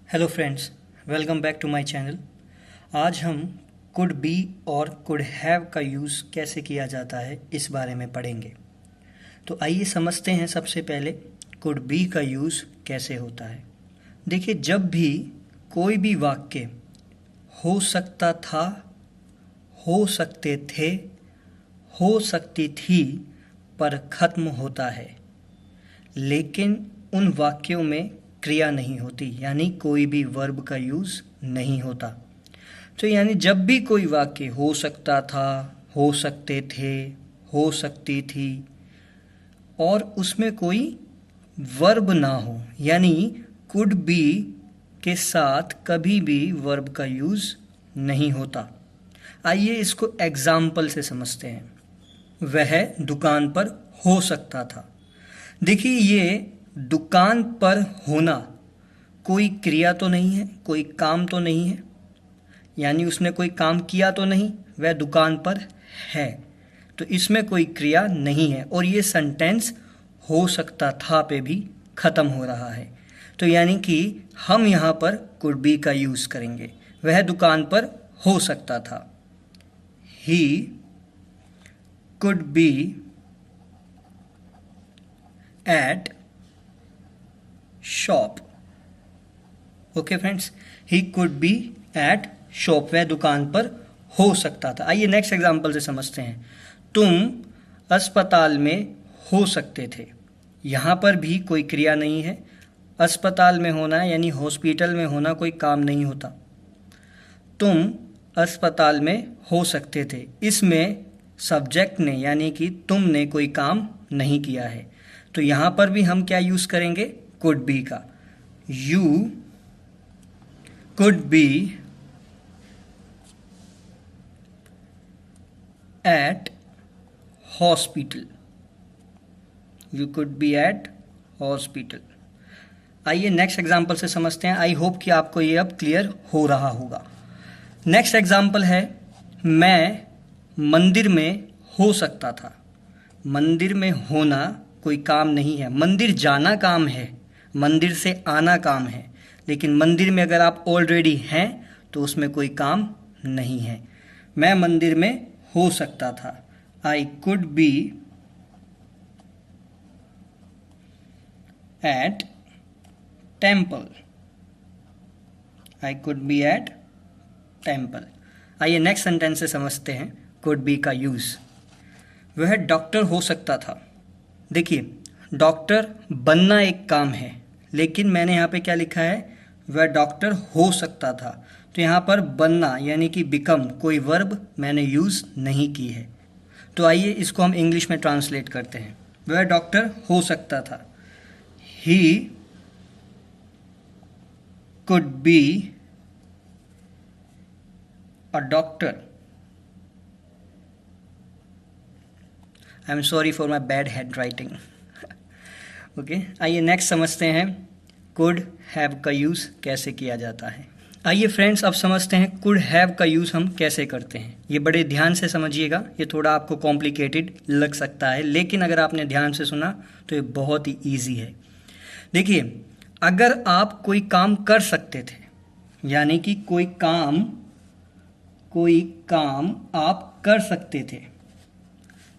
Hello friends, welcome back to my channel. आज हम could be और कुड हैव का यूज़ कैसे किया जाता है इस बारे में पढ़ेंगे। तो आइए समझते हैं सबसे पहले कुड बी का यूज़ कैसे होता है। देखिए, जब भी कोई भी वाक्य हो सकता था, हो सकते थे, हो सकती थी पर ख़त्म होता है, लेकिन उन वाक्यों में क्रिया नहीं होती, यानी कोई भी वर्ब का यूज़ नहीं होता। तो यानी जब भी कोई वाक्य हो सकता था, हो सकते थे, हो सकती थी और उसमें कोई वर्ब ना हो, यानी कुड बी के साथ कभी भी वर्ब का यूज़ नहीं होता। आइए इसको एग्जाम्पल से समझते हैं। वह दुकान पर हो सकता था। देखिए, ये दुकान पर होना कोई क्रिया तो नहीं है, कोई काम तो नहीं है, यानी उसने कोई काम किया तो नहीं, वह दुकान पर है, तो इसमें कोई क्रिया नहीं है और ये सेंटेंस हो सकता था पे भी ख़त्म हो रहा है। तो यानी कि हम यहाँ पर कुड बी का यूज़ करेंगे। वह दुकान पर हो सकता था। He could be eight shop. Okay friends, he could be eight shop. वह दुकान पर हो सकता था। आइए नेक्स्ट एग्जांपल से समझते हैं। तुम अस्पताल में हो सकते थे। यहाँ पर भी कोई क्रिया नहीं है। अस्पताल में होना यानी हॉस्पिटल में होना कोई काम नहीं होता। तुम अस्पताल में हो सकते थे, इसमें सब्जेक्ट ने यानी कि तुमने कोई काम नहीं किया है, तो यहाँ पर भी हम क्या यूज़ करेंगे? कुड बी का। You could be at hospital. You could be at hospital. आइए नेक्स्ट एग्जाम्पल से समझते हैं। आई होप कि आपको ये अब क्लियर हो रहा होगा। नेक्स्ट एग्जाम्पल है, मैं मंदिर में हो सकता था। मंदिर में होना कोई काम नहीं है, मंदिर जाना काम है, मंदिर से आना काम है, लेकिन मंदिर में अगर आप ऑलरेडी हैं तो उसमें कोई काम नहीं है। मैं मंदिर में हो सकता था। I could be eight temple. I could be eight temple. आइए नेक्स्ट सेंटेंस से समझते हैं कुड बी का यूज़। वह डॉक्टर हो सकता था। देखिए, डॉक्टर बनना एक काम है, लेकिन मैंने यहाँ पे क्या लिखा है? वह डॉक्टर हो सकता था। तो यहाँ पर बनना यानी कि बिकम कोई वर्ब मैंने यूज़ नहीं की है। तो आइए इसको हम इंग्लिश में ट्रांसलेट करते हैं। वह डॉक्टर हो सकता था। He could be a doctor. I am sorry for my bad hand writing. Okay, आइए नेक्स्ट समझते हैं कुड हैव का यूज़ कैसे किया जाता है। आइए फ्रेंड्स, अब समझते हैं कुड हैव का यूज़ हम कैसे करते हैं। ये बड़े ध्यान से समझिएगा, ये थोड़ा आपको कॉम्प्लिकेटेड लग सकता है, लेकिन अगर आपने ध्यान से सुना तो ये बहुत ही ईजी है। देखिए, अगर आप कोई काम कर सकते थे, यानी कि कोई काम आप कर सकते थे,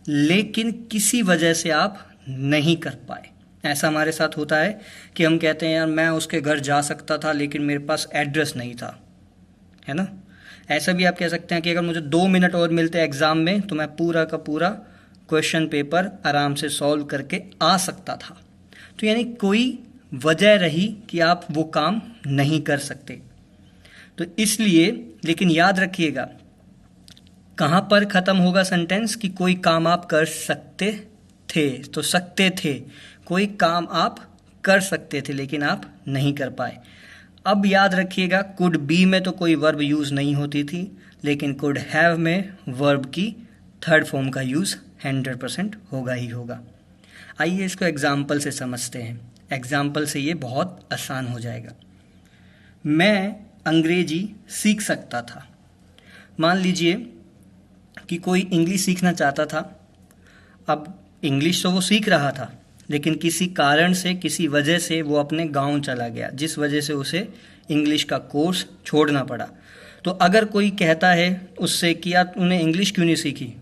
लेकिन किसी वजह से आप नहीं कर पाए। ऐसा हमारे साथ होता है कि हम कहते हैं यार मैं उसके घर जा सकता था, लेकिन मेरे पास एड्रेस नहीं था, है ना। ऐसा भी आप कह सकते हैं कि अगर मुझे 2 मिनट और मिलते एग्ज़ाम में तो मैं पूरा का पूरा क्वेश्चन पेपर आराम से सॉल्व करके आ सकता था। तो यानी कोई वजह रही कि आप वो काम नहीं कर सकते। तो इसलिए, लेकिन याद रखिएगा कहाँ पर ख़त्म होगा सेंटेंस कि कोई काम आप कर सकते थे। तो सकते थे, कोई काम आप कर सकते थे लेकिन आप नहीं कर पाए। अब याद रखिएगा कुड बी में तो कोई वर्ब यूज़ नहीं होती थी, लेकिन कुड हैव में वर्ब की थर्ड फॉर्म का यूज़ 100% होगा ही होगा। आइए इसको एग्जाम्पल से समझते हैं। एग्जाम्पल से ये बहुत आसान हो जाएगा। मैं अंग्रेजी सीख सकता था। मान लीजिए कि कोई इंग्लिश सीखना चाहता था। अब इंग्लिश तो वो सीख रहा था, लेकिन किसी कारण से, किसी वजह से वो अपने गांव चला गया, जिस वजह से उसे इंग्लिश का कोर्स छोड़ना पड़ा। तो अगर कोई कहता है उससे कि यार तूने इंग्लिश क्यों नहीं सीखी,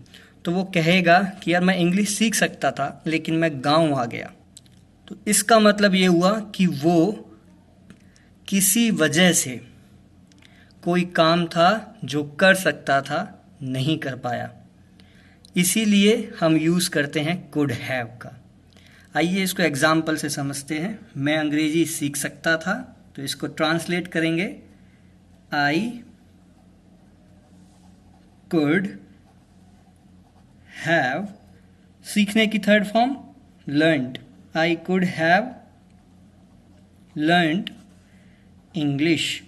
तो वो कहेगा कि यार मैं इंग्लिश सीख सकता था लेकिन मैं गांव आ गया। तो इसका मतलब ये हुआ कि वो किसी वजह से कोई काम था जो कर सकता था, नहीं कर पाया, इसीलिए हम यूज़ करते हैं कुड हैव का। आइए इसको एग्जाम्पल से समझते हैं। मैं अंग्रेजी सीख सकता था, तो इसको ट्रांसलेट करेंगे, आई कुड हैव, सीखने की third form learned, I could have learned English.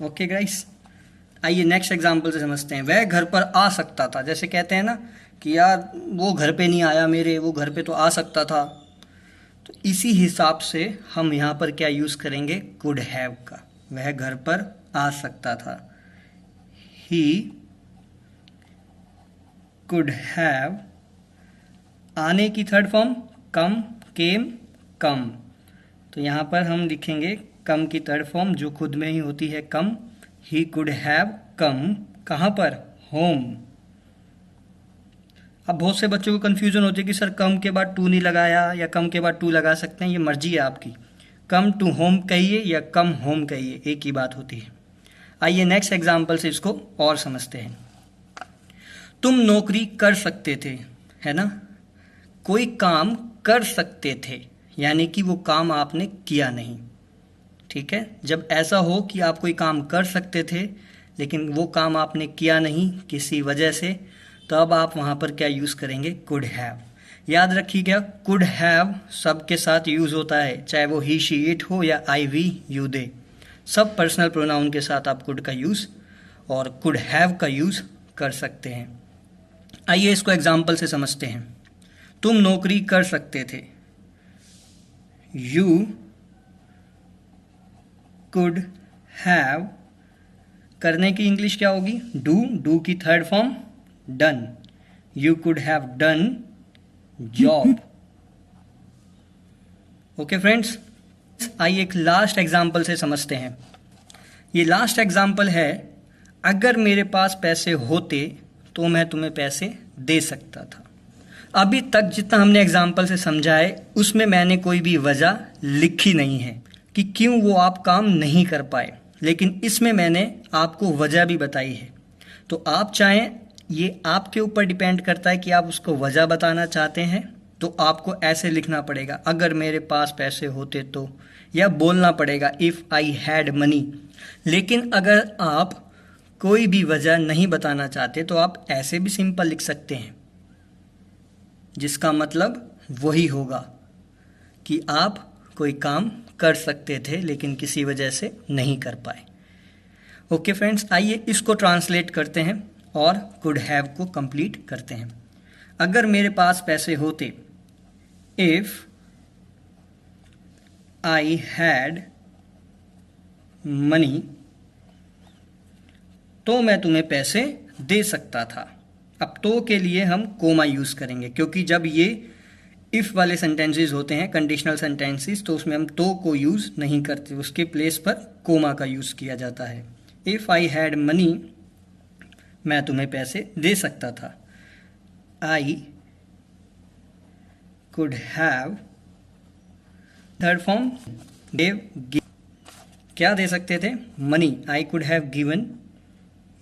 Okay guys, आइए नेक्स्ट एग्जाम्पल से समझते हैं। वह घर पर आ सकता था, जैसे कहते हैं ना कि यार वो घर पे नहीं आया मेरे, वो घर पे तो आ सकता था। तो इसी हिसाब से हम यहाँ पर क्या यूज़ करेंगे, कुड हैव का। वह घर पर आ सकता था, ही कुड हैव, आने की थर्ड फॉर्म कम, केम, कम। तो यहाँ पर हम लिखेंगे कम की थर्ड फॉर्म जो खुद में ही होती है कम। ही कुड हैव कम, कहाँ पर, होम। अब बहुत से बच्चों को कन्फ्यूजन होती है कि सर कम के बाद टू नहीं लगाया या कम के बाद टू लगा सकते हैं, ये मर्जी है आपकी। कम टू होम कहिए या कम होम कहिए, एक ही बात होती है। आइए नेक्स्ट एग्जाम्पल से इसको और समझते हैं। तुम नौकरी कर सकते थे, है ना, कोई काम कर सकते थे, यानी कि वो काम आपने किया नहीं। ठीक है, जब ऐसा हो कि आप कोई काम कर सकते थे लेकिन वो काम आपने किया नहीं किसी वजह से, तो अब आप वहाँ पर क्या यूज़ करेंगे, कुड हैव। याद रखिएगा कुड हैव सबके साथ यूज़ होता है, चाहे वो ही शी इट हो या आई वी यू दे, सब पर्सनल प्रोनाउन के साथ आप कुड का यूज़ और कुड हैव का यूज़ कर सकते हैं। आइए इसको एग्जाम्पल से समझते हैं। तुम नौकरी कर सकते थे, यू कुड हैव, करने की इंग्लिश क्या होगी, डू, डू की third form done, you could have done job. Okay friends, आइए एक लास्ट एग्जाम्पल से समझते हैं। ये लास्ट एग्जाम्पल है, अगर मेरे पास पैसे होते तो मैं तुम्हें पैसे दे सकता था। अभी तक जितना हमने एग्जाम्पल से समझा है उसमें मैंने कोई भी वजह लिखी नहीं है कि क्यों वो आप काम नहीं कर पाए, लेकिन इसमें मैंने आपको वजह भी बताई है। तो आप चाहें, ये आपके ऊपर डिपेंड करता है कि आप उसको वजह बताना चाहते हैं, तो आपको ऐसे लिखना पड़ेगा, अगर मेरे पास पैसे होते तो, या बोलना पड़ेगा इफ़ आई हैड मनी। लेकिन अगर आप कोई भी वजह नहीं बताना चाहते तो आप ऐसे भी सिंपल लिख सकते हैं, जिसका मतलब वही होगा कि आप कोई काम कर सकते थे लेकिन किसी वजह से नहीं कर पाए। ओके फ्रेंड्स, आइए इसको ट्रांसलेट करते हैं और कुड हैव को कंप्लीट करते हैं। अगर मेरे पास पैसे होते, इफ आई हैड मनी, तो मैं तुम्हें पैसे दे सकता था। अब तो के लिए हम कोमा यूज़ करेंगे, क्योंकि जब ये इफ़ वाले सेंटेंसेस होते हैं, कंडीशनल सेंटेंसेस, तो उसमें हम तो को यूज़ नहीं करते, उसके प्लेस पर कोमा का यूज़ किया जाता है। इफ़ आई हैड मनी, मैं तुम्हें पैसे दे सकता था। I could have, third form gave, क्या दे सकते थे, money, I could have given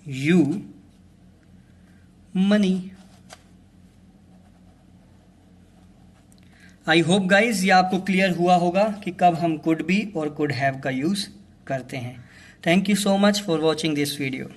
you money. I hope guys ये आपको क्लियर हुआ होगा कि कब हम कुड बी और कुड हैव का यूज़ करते हैं। Thank you so much for watching this video.